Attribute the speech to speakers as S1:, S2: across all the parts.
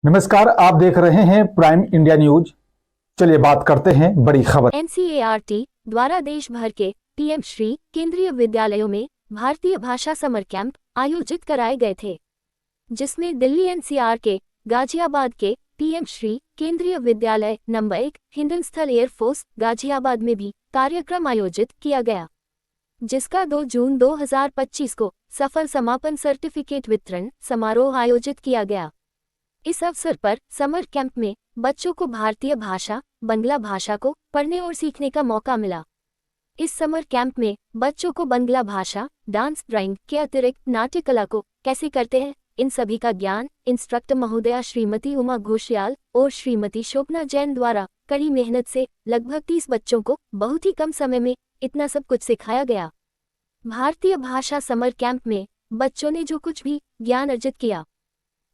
S1: नमस्कार, आप देख रहे हैं प्राइम इंडिया न्यूज। चलिए बात करते हैं बड़ी खबर।
S2: एनसीईआरटी द्वारा देश भर के पीएम श्री केंद्रीय विद्यालयों में भारतीय भाषा समर कैंप आयोजित कराए गए थे, जिसमें दिल्ली एनसीआर के गाजियाबाद के पीएम श्री केंद्रीय विद्यालय नंबर 1 हिंडनस्थल एयरफोर्स गाजियाबाद में भी कार्यक्रम आयोजित किया गया, जिसका 2 जून 2025 को सफल समापन सर्टिफिकेट वितरण समारोह आयोजित किया गया। इस अवसर पर समर कैंप में बच्चों को भारतीय भाषा बंगला भाषा को पढ़ने और सीखने का मौका मिला। इस समर कैंप में बच्चों को बंगला भाषा, डांस, ड्राइंग के अतिरिक्त नाट्य कला को कैसे करते हैं, इन सभी का ज्ञान इंस्ट्रक्टर महोदया श्रीमती उमा घोषयाल और श्रीमती शोभना जैन द्वारा कड़ी मेहनत से लगभग 30 बच्चों को बहुत ही कम समय में इतना सब कुछ सिखाया गया। भारतीय भाषा समर कैंप में बच्चों ने जो कुछ भी ज्ञान अर्जित किया,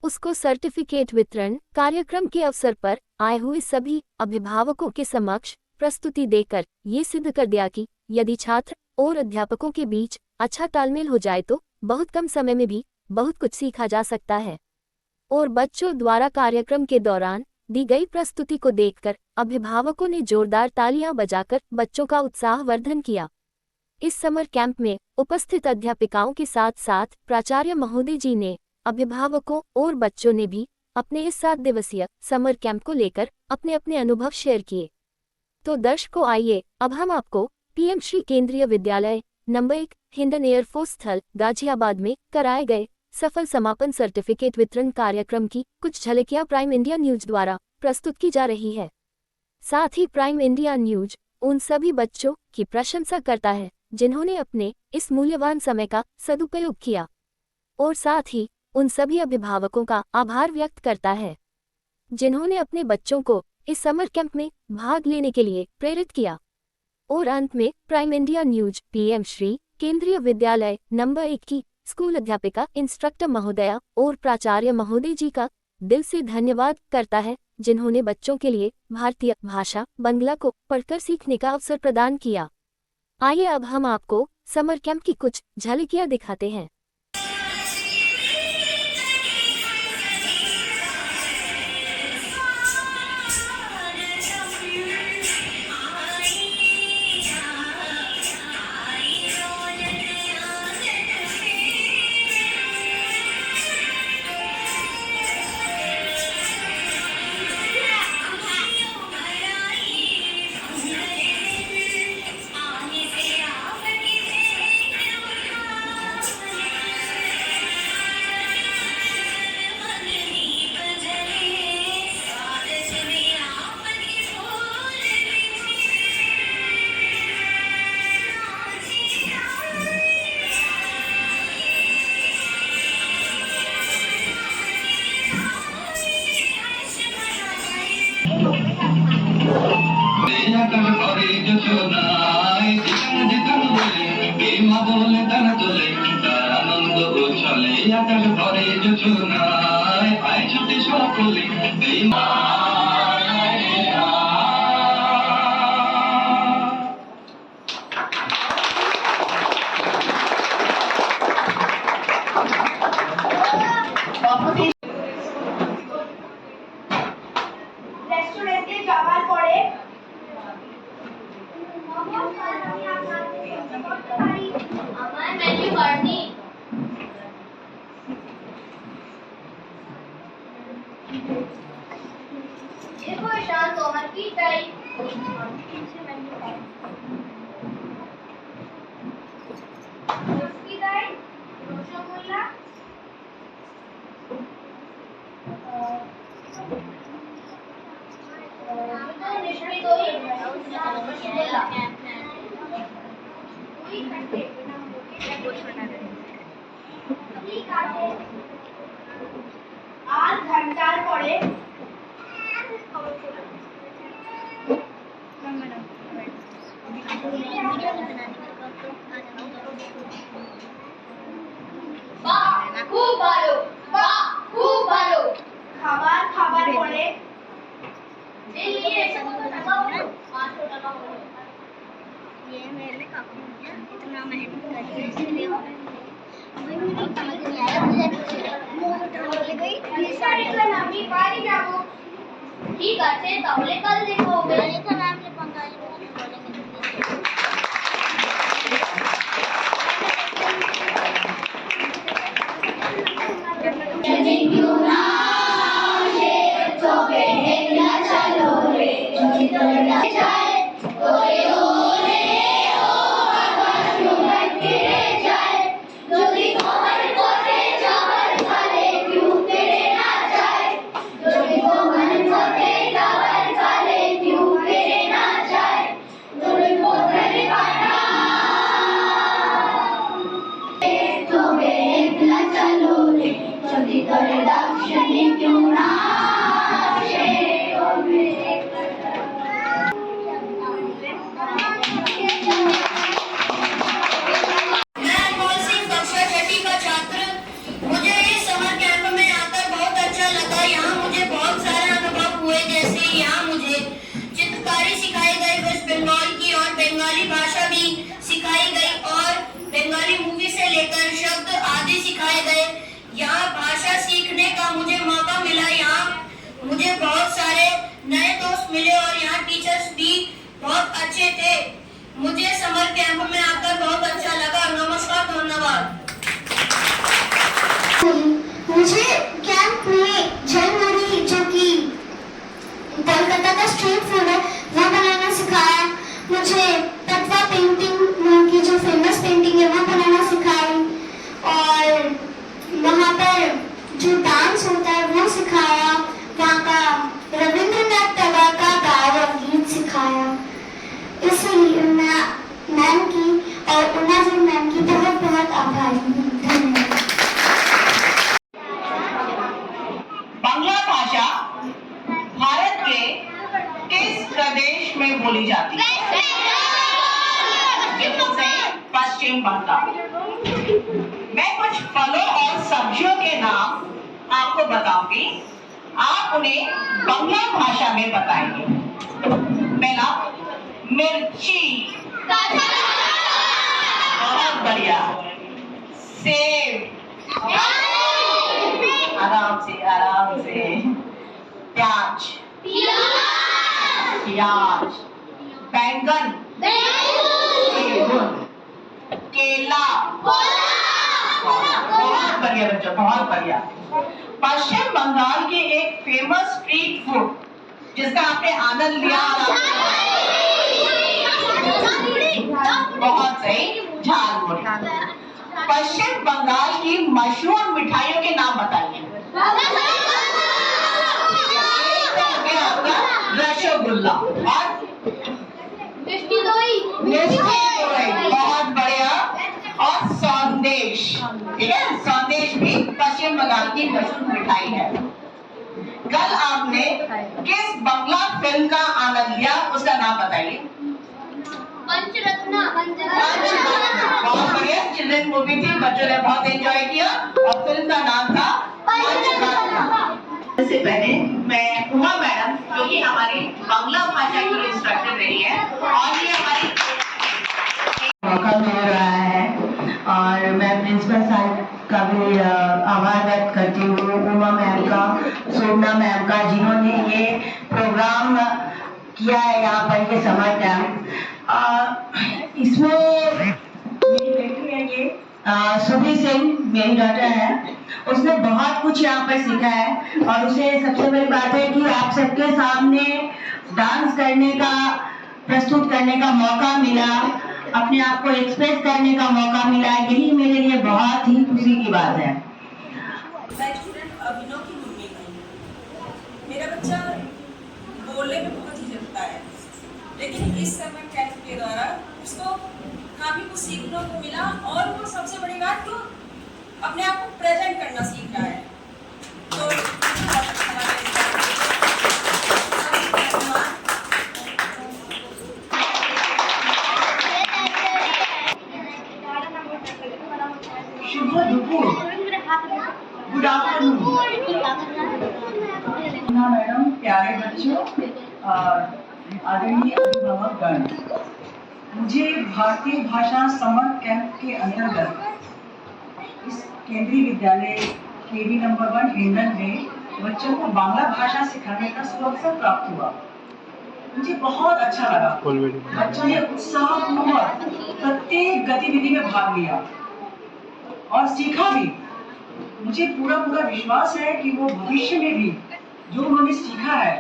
S2: उसको सर्टिफिकेट वितरण कार्यक्रम के अवसर पर आए हुए सभी अभिभावकों के समक्ष प्रस्तुति देकर ये सिद्ध कर दिया कि यदि छात्र और अध्यापकों के बीच अच्छा तालमेल हो जाए तो बहुत कम समय में भी बहुत कुछ सीखा जा सकता है। और बच्चों द्वारा कार्यक्रम के दौरान दी गई प्रस्तुति को देखकर अभिभावकों ने जोरदार तालियां बजाकर बच्चों का उत्साहवर्धन किया। इस समर कैंप में उपस्थित अध्यापिकाओं के साथ साथ प्राचार्य महोदय जी ने, अभिभावकों और बच्चों ने भी अपने इस 7 दिवसीय समर कैंप को लेकर अपने अपने अनुभव शेयर किए। तो दर्शकों, आइए अब हम आपको पीएम श्री केंद्रीय विद्यालय नंबर 1 हिंडन एयरफोर्स स्थल गाजियाबाद में कराए गए सफल समापन सर्टिफिकेट वितरण कार्यक्रम की कुछ झलकियां प्राइम इंडिया न्यूज द्वारा प्रस्तुत की जा रही है। साथ ही प्राइम इंडिया न्यूज उन सभी बच्चों की प्रशंसा करता है जिन्होंने अपने इस मूल्यवान समय का सदुपयोग किया, और साथ ही उन सभी अभिभावकों का आभार व्यक्त करता है जिन्होंने अपने बच्चों को इस समर कैंप में भाग लेने के लिए प्रेरित किया। और अंत में prime India news PM Shri केंद्रीय विद्यालय नंबर 1 की स्कूल अध्यापिका इंस्ट्रक्टर महोदया और प्राचार्य महोदय जी का दिल से धन्यवाद करता है जिन्होंने बच्चों के लिए भारतीय भाषा बंगला को पढ़कर सीखने का अवसर प्रदान किया। आइए अब हम आपको समर कैंप की कुछ झलकियां दिखाते हैं।
S3: রেস্টুরেন্টে যাওয়ার পরে আমার মেনু কার্ড নেই। দেখো শাল তোমার কি চাই? মেনু কার্ড কি চাই? রসগোল্লা, মিষ্টি দই, রসগোল্লা। ঠিক আছে। আধ ঘন্টার পরে খুব ভালো, বাহ খুব ভালো। খাবার খাবার পরে এই নিয়ে এসে কত টাকা হলো? 500 টাকা হলো। ये मेरे लिए काफी हो गया, इतना मेहनत करके इसलिए वही मेरी समझ नहीं आया, मुझे मुंह उठा ले गई ये सारी कल अभी बारी ঠিক আছে তাহলে কাল দেখা হবে। क्यों ना शेर तो बेहला चलो रे যদি তোরে যায় ওরে ওরে ও আকাশ ডুবে ফিরে যায় যদি তোমার পথে যাওয়ার কালে কেউ ফিরে না যায় যদি তোমার পথে যাওয়ার কালে কেউ ফিরে না যায় তোরে পথের কাটা তো বেহলা চলো রে যদি তোরে দর্শন क्यों ना আসে ও মেরে मैं अनमोल सिंह कक्षा छठी का छात्र। मुझे इस समर कैंप में आकर बहुत अच्छा लगा। यहाँ मुझे बहुत सारे अनुभव हुए, जैसे यहाँ मुझे चित्रकारी सिखाई गई, वेस्ट बंगाल की और बंगाली भाषा भी सिखाई गई और बंगाली मूवी से लेकर शब्द आदि सिखाए गए। यहाँ भाषा सीखने का मुझे मौका मिला। यहाँ मुझे बहुत सारे नए दोस्त मिले और यहाँ टीचर्स भी बहुत अच्छे थे। मुझे समर कैंप में आकर बहुत अच्छा लगा। नमस्कार, धन्यवाद।
S4: मुझे कैंप में झलमुड़ी जो कि कोलकाता का स्ट्रीट फूड है वो बनाना सिखाया। मुझे तत्वा पेंटिंग की जो फेमस पेंटिंग है वो बनाना सिखाई और वहाँ पर जो डांस होता है वो सिखाया। वहाँ का रविंद्रनाथ टैगोर का गायन और गीत सिखाया। इसलिए मैं मैम की और उन्ना जी मैम की बहुत बहुत आभारी हूँ। धन्यवाद।
S5: बांग्ला भाषा भारत के किस प्रदेश में बोली जाती है? पश्चिम बंगाल। मैं कुछ फलों और सब्जियों के नाम आपको बताऊंगी, आप उन्हें बांग्ला भाषा में बताएंगे। पहला मिर्ची, बहुत बढ़िया। सेब, आराम से। प्याज, बैंगन, केला, बहुत बढ़िया बच्चों, बहुत बढ़िया। पश्चिम बंगाल की एक फेमस स्ट्रीट फूड जिसका आपने आनंद लिया, बहुत सही, झालमुड़ी। पश्चिम बंगाल की मशहूर मिठाइयों के नाम बताइए। रसगुल्ला और
S3: मिष्टी दोई,
S5: बहुत बढ़िया। और संदेश, ठीक है, संदेश भी पश्चिम बंगाल की मशहूर मिठाई है। कल आपने किस बांग्ला फिल्म का आनंद लिया, उसका नाम बताइए।
S3: पंचरत्न।
S5: बहुत बढ़िया, चिल्ड्रन मूवी थी, बच्चों ने बहुत एंजॉय किया और फिल्म का नाम था पंचरत्न। इससे पहले मैं उमा मैडम जो कि हमारी बांग्ला भाषा की इंस्ट्रक्टर रही है और ये हमारी मौका मिल रहा है और मैं प्रिंसिपल साहब का भी आभार व्यक्त करती हूँ, उमा मैम का, सोमना मैम का, जिन्होंने ये प्रोग्राम किया है यहाँ पर के समर कैंप। इसमें मेरी बेटी है, ये सुभी सिंह मेरी डॉटर है, उसने बहुत कुछ यहाँ पर सीखा है और उसे सबसे बड़ी बात है कि आप सबके सामने डांस करने का, प्रस्तुत करने का मौका मिला, अपने आप को एक्सप्रेस करने का मौका मिला। यही मेरे लिए बहुत ही खुशी की बात है।
S6: मैं स्टूडेंट अभिनव की मम्मी हूँ। मेरा बच्चा बोलने में बहुत झिझकता है, लेकिन इस समर कैंप के द्वारा उसको काफी कुछ सीखने को मिला और वो सबसे बड़ी बात तो अपने आप को प्रेजेंट करना सीख रहा है। तो बहुत अच्छा लगा इस बात को।
S5: शुभ दुपुर, गुड आफ्टरनून मैडम, प्यारे बच्चों और आदरणीय अभिभावकगण। मुझे भारतीय भाषा समर कैंप के अंतर्गत इस केंद्रीय विद्यालय केवी नंबर 1 हिंडन में बच्चों को बांग्ला भाषा सिखाने का अवसर प्राप्त हुआ। मुझे बहुत अच्छा लगा। बच्चों ने उत्साहपूर्वक प्रत्येक गतिविधि में भाग लिया और सीखा भी। मुझे पूरा विश्वास है कि वो भविष्य में भी जो उन्होंने सीखा है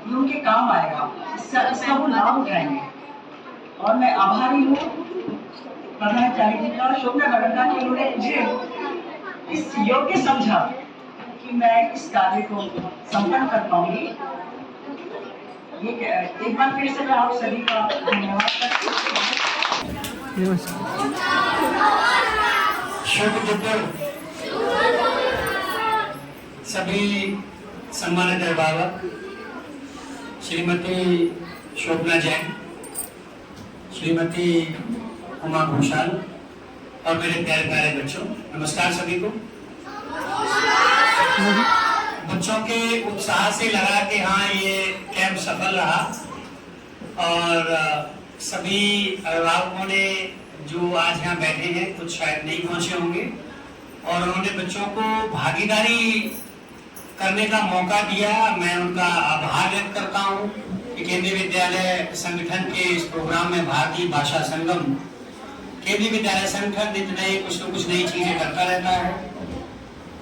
S5: ये उनके काम आएगा, इसका वो लाभ उठाएंगे। और मैं आभारी हूँ प्रधानाचार्य जी का, शोभना मैडम का, कि उन्होंने मुझे इस योग्य समझा कि मैं इस कार्य को संपन्न कर पाऊंगी। एक बार फिर से मैं आप सभी का धन्यवाद करती हूँ।
S7: सभी सम्मानित अभिभावक, श्रीमती शोभना जैन, श्रीमती उमा घोषाल और मेरे प्यारे प्यारे बच्चों, नमस्कार सभी को। बच्चों के उत्साह से लगा कि हाँ ये कैंप सफल रहा और सभी अभिभावकों ने जो आज यहाँ बैठे हैं कुछ शायद नहीं पहुंचे होंगे और उन्होंने बच्चों को भागीदारी करने का मौका दिया। मैं उनका आभार व्यक्त करता हूँ कि केंद्रीय विद्यालय संगठन के इस प्रोग्राम में भारतीय भाषा संगम, केंद्रीय विद्यालय संगठन नित्य कुछ न कुछ नई चीजें करता रहता है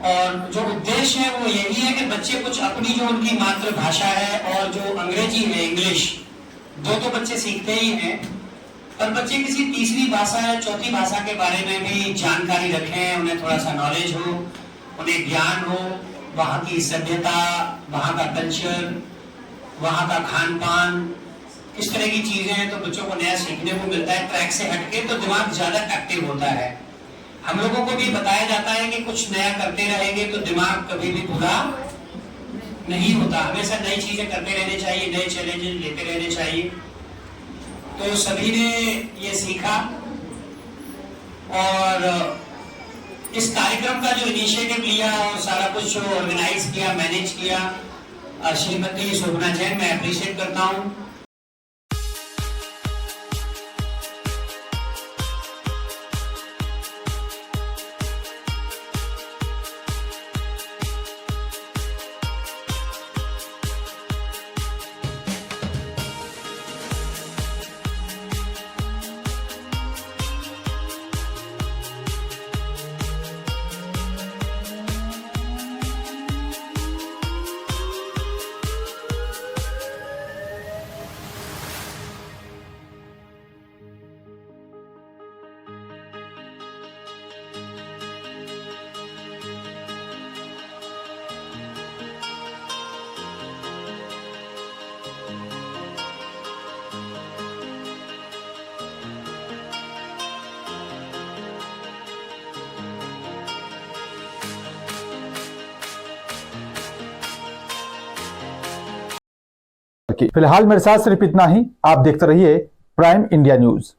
S7: और जो उद्देश्य है वो यही है कि बच्चे कुछ अपनी जो उनकी मातृभाषा है और जो अंग्रेजी है, इंग्लिश, दो तो बच्चे सीखते ही हैं, पर बच्चे किसी तीसरी भाषा या चौथी भाषा के बारे में भी जानकारी रखें, उन्हें थोड़ा सा नॉलेज हो, उन्हें ज्ञान हो, वहाँ की सभ्यता, वहाँ का कल्चर, वहाँ का खान पान, इस तरह की चीजें हैं तो बच्चों को नया सीखने को मिलता है। ट्रैक से हटके तो दिमाग ज्यादा एक्टिव होता है। हम लोगों को भी बताया जाता है कि कुछ नया करते रहेंगे तो दिमाग कभी भी पूरा नहीं होता, हमेशा नई चीजें करते रहने चाहिए, नए चैलेंजेस लेते रहने चाहिए। तो सभी ने ये सीखा और इस कार्यक्रम का जो इनिशिएटिव लिया और सारा कुछ ऑर्गेनाइज किया, मैनेज किया श्रीमती शोभना जैन, मैं अप्रिशिएट करता हूँ।
S1: फिलहाल मेरे साथ सिर्फ इतना ही। आप देखते रहिए प्राइम इंडिया न्यूज।